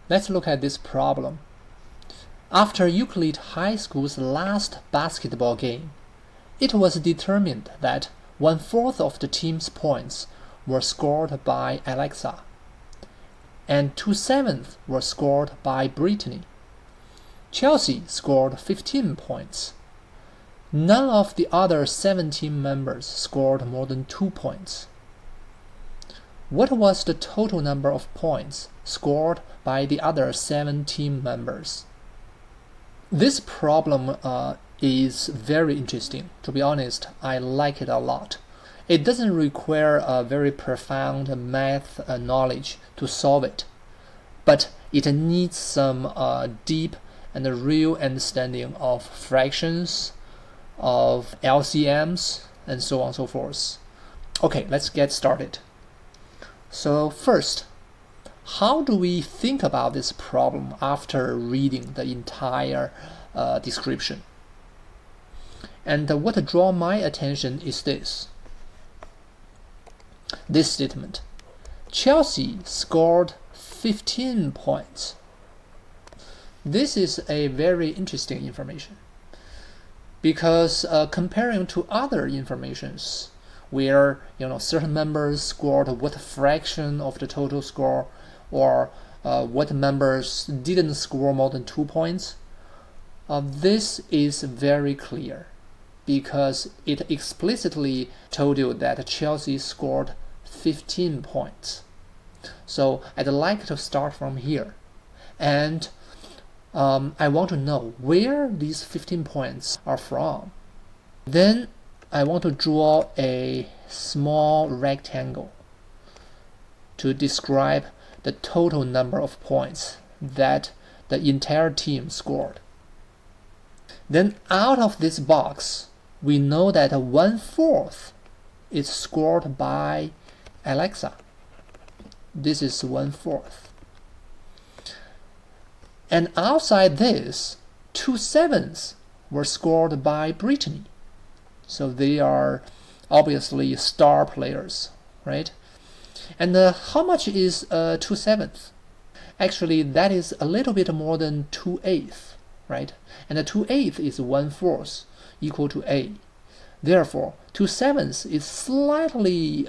Let's look at this problem. After Euclid High School's last basketball game, it was determined that 1/4 of the team's points were scored by Alexa, and 2/7 were scored by Brittany. Chelsea scored 15 points. None of the other 7 team members scored more than 2 points. What was the total number of points scored by the other 7 team members? This problem is very interesting. To be honest, I like it a lot. It doesn't require a very profound math knowledge to solve it, but it needs some deep and real understanding of fractions, of LCMs, and so on and so forth. Okay, let's get started. So first, how do we think about this problem after reading the entire description? And what draws my attention is this statement. Chelsea scored 15 points. This is a very interesting information because comparing to other informations where certain members scored what fraction of the total score, or what members didn't score more than 2 points, this is very clear because it explicitly told you that Chelsea scored 15 points. So I'd like to start from here, and I want to know where these 15 points are from. Then I want to draw a small rectangle to describe the total number of points that the entire team scored. Then out of this box, we know that 1/4 is scored by Alexa. This is 1/4. And outside this, 2/7 were scored by Brittany. So they are obviously star players, right? And how much is 2/7? Actually, that is a little bit more than 2/8, right? And the 2/8 is 1/4 equal to A. Therefore, 2/7 is slightly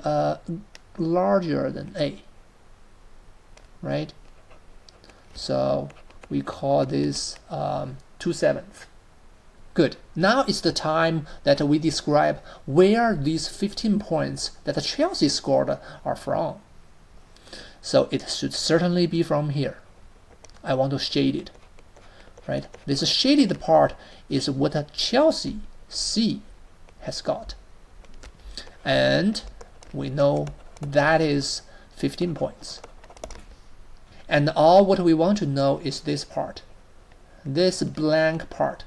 larger than A, right? So we call this 2/7. Good. Now is the time that we describe where these 15 points that Chelsea scored are from. So it should certainly be from here. I want to shade it, right? This shaded part is what Chelsea C has got. And we know that is 15 points. And all what we want to know is this part, this blank part.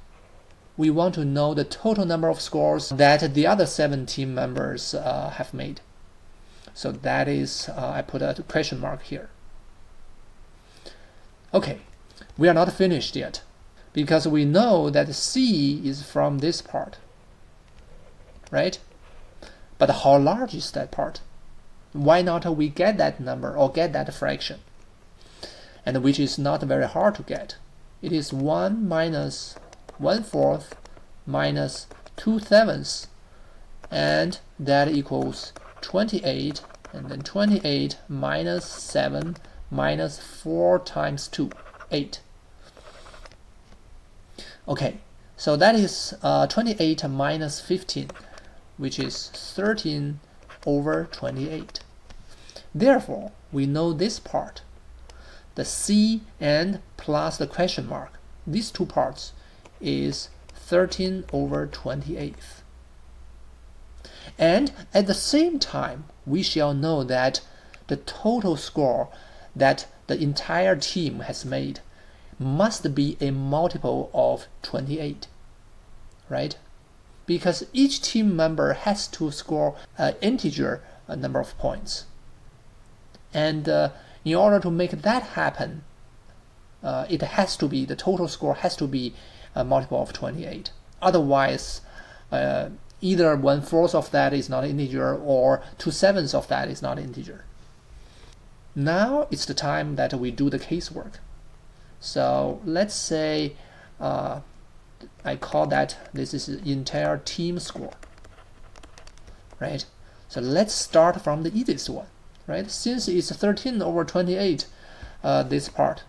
We want to know the total number of scores that the other 7 team members have made. So that is, I put a question mark here. Okay, we are not finished yet because we know that C is from this part, right? But how large is that part? Why not we get that number or get that fraction? And which is not very hard to get. It is 1 minus 1/4 minus 2/7, and that equals 28, and then 28 minus 7 minus 4 times 2, 8. Okay, so that is 28 minus 15, which is 13 over 28. Therefore, we know this part, the C and plus the question mark, these two parts is 13 over 28. And at the same time, we shall know that the total score that the entire team has made must be a multiple of 28, right? Because each team member has to score an integer number of points. And in order to make that happen, it has to be, the total score has to be a multiple of 28. Otherwise, either 1/4 of that is not an integer or 2/7 of that is not an integer. Now it's the time that we do the casework. So let's say I call that this is the entire team score, right? So let's start from the easiest one, right? Since it's 13 over 28, this part,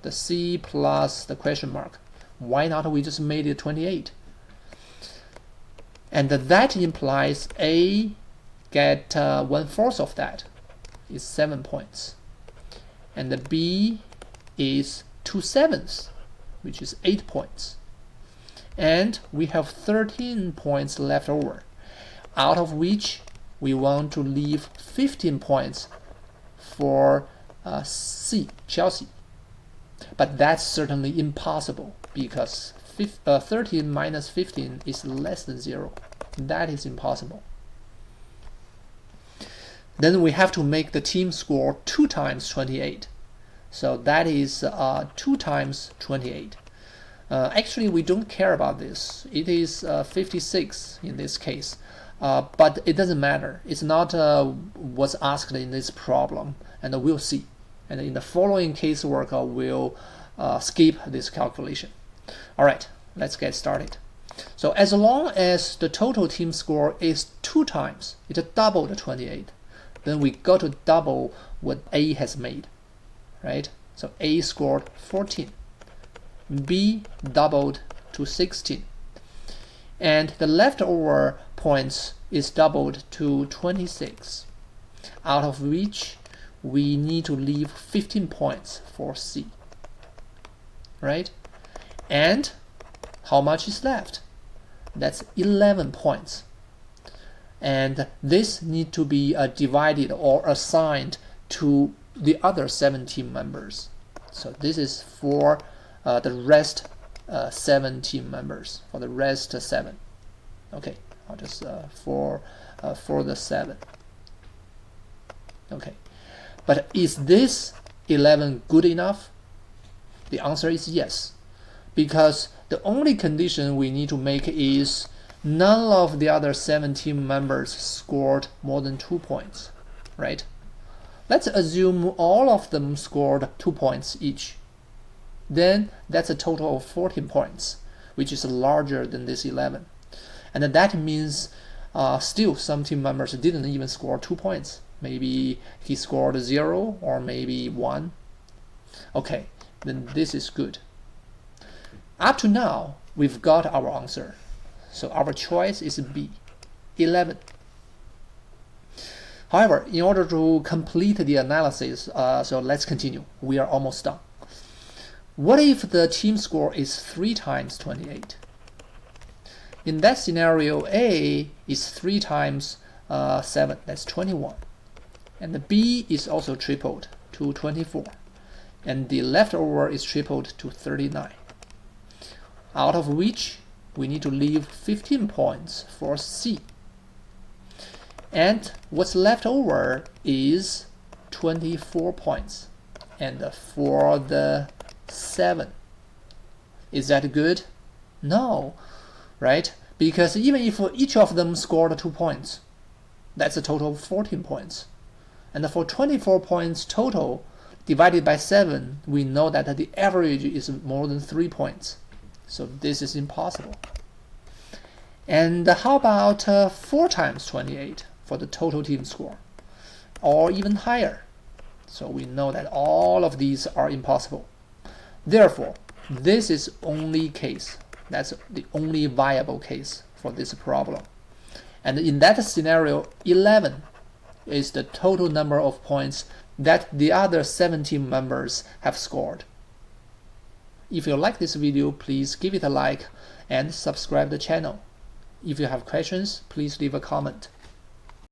the C plus the question mark, why not we just made it 28? And that implies A get 1/4 of that is 7 points, and the B is 2/7, which is 8 points, and we have 13 points left over, out of which we want to leave 15 points for C, Chelsea. But that's certainly impossible because 13 minus 15 is less than 0. That is impossible. Then we have to make the team score 2 times 28. So that is 2 times 28. Actually, we don't care about this. It is 56 in this case. But it doesn't matter. It's not what's asked in this problem, and we'll see. And in the following casework, we'll skip this calculation. All right, let's get started. So as long as the total team score is 2 times, it doubled 28, then we got to double what A has made, right? So A scored 14, B doubled to 16, and the leftover points is doubled to 26, out of which we need to leave 15 points for C, right? And how much is left? That's 11 points. And this need to be divided or assigned to the other 7 team members. So this is for the rest 7 team members, for the rest 7. Okay, I'll just for the 7. Okay, but is this 11 good enough? The answer is yes, because the only condition we need to make is none of the other 7 team members scored more than 2 points, right? Let's assume all of them scored 2 points each. Then that's a total of 14 points, which is larger than this 11. And that means still some team members didn't even score 2 points. Maybe he scored 0 or maybe 1. Okay, then this is good. Up to now, we've got our answer. So our choice is B, 11. However, in order to complete the analysis, so let's continue. We are almost done. What if the team score is 3 times 28? In that scenario, A is 3 times 7, that's 21. And the B is also tripled to 24. And the leftover is tripled to 39. Out of which we need to leave 15 points for C. And what's left over is 24 points. And for the 7. Is that good? No, right? Because even if each of them scored 2 points, that's a total of 14 points. And for 24 points total, divided by 7, we know that the average is more than 3 points. So this is impossible. And how about 4 times 28 for the total team score? Or even higher. So we know that all of these are impossible. Therefore, this is only case. That's the only viable case for this problem. And in that scenario, 11 is the total number of points that the other 7 team members have scored. If you like this video, please give it a like and subscribe the channel. If you have questions, please leave a comment.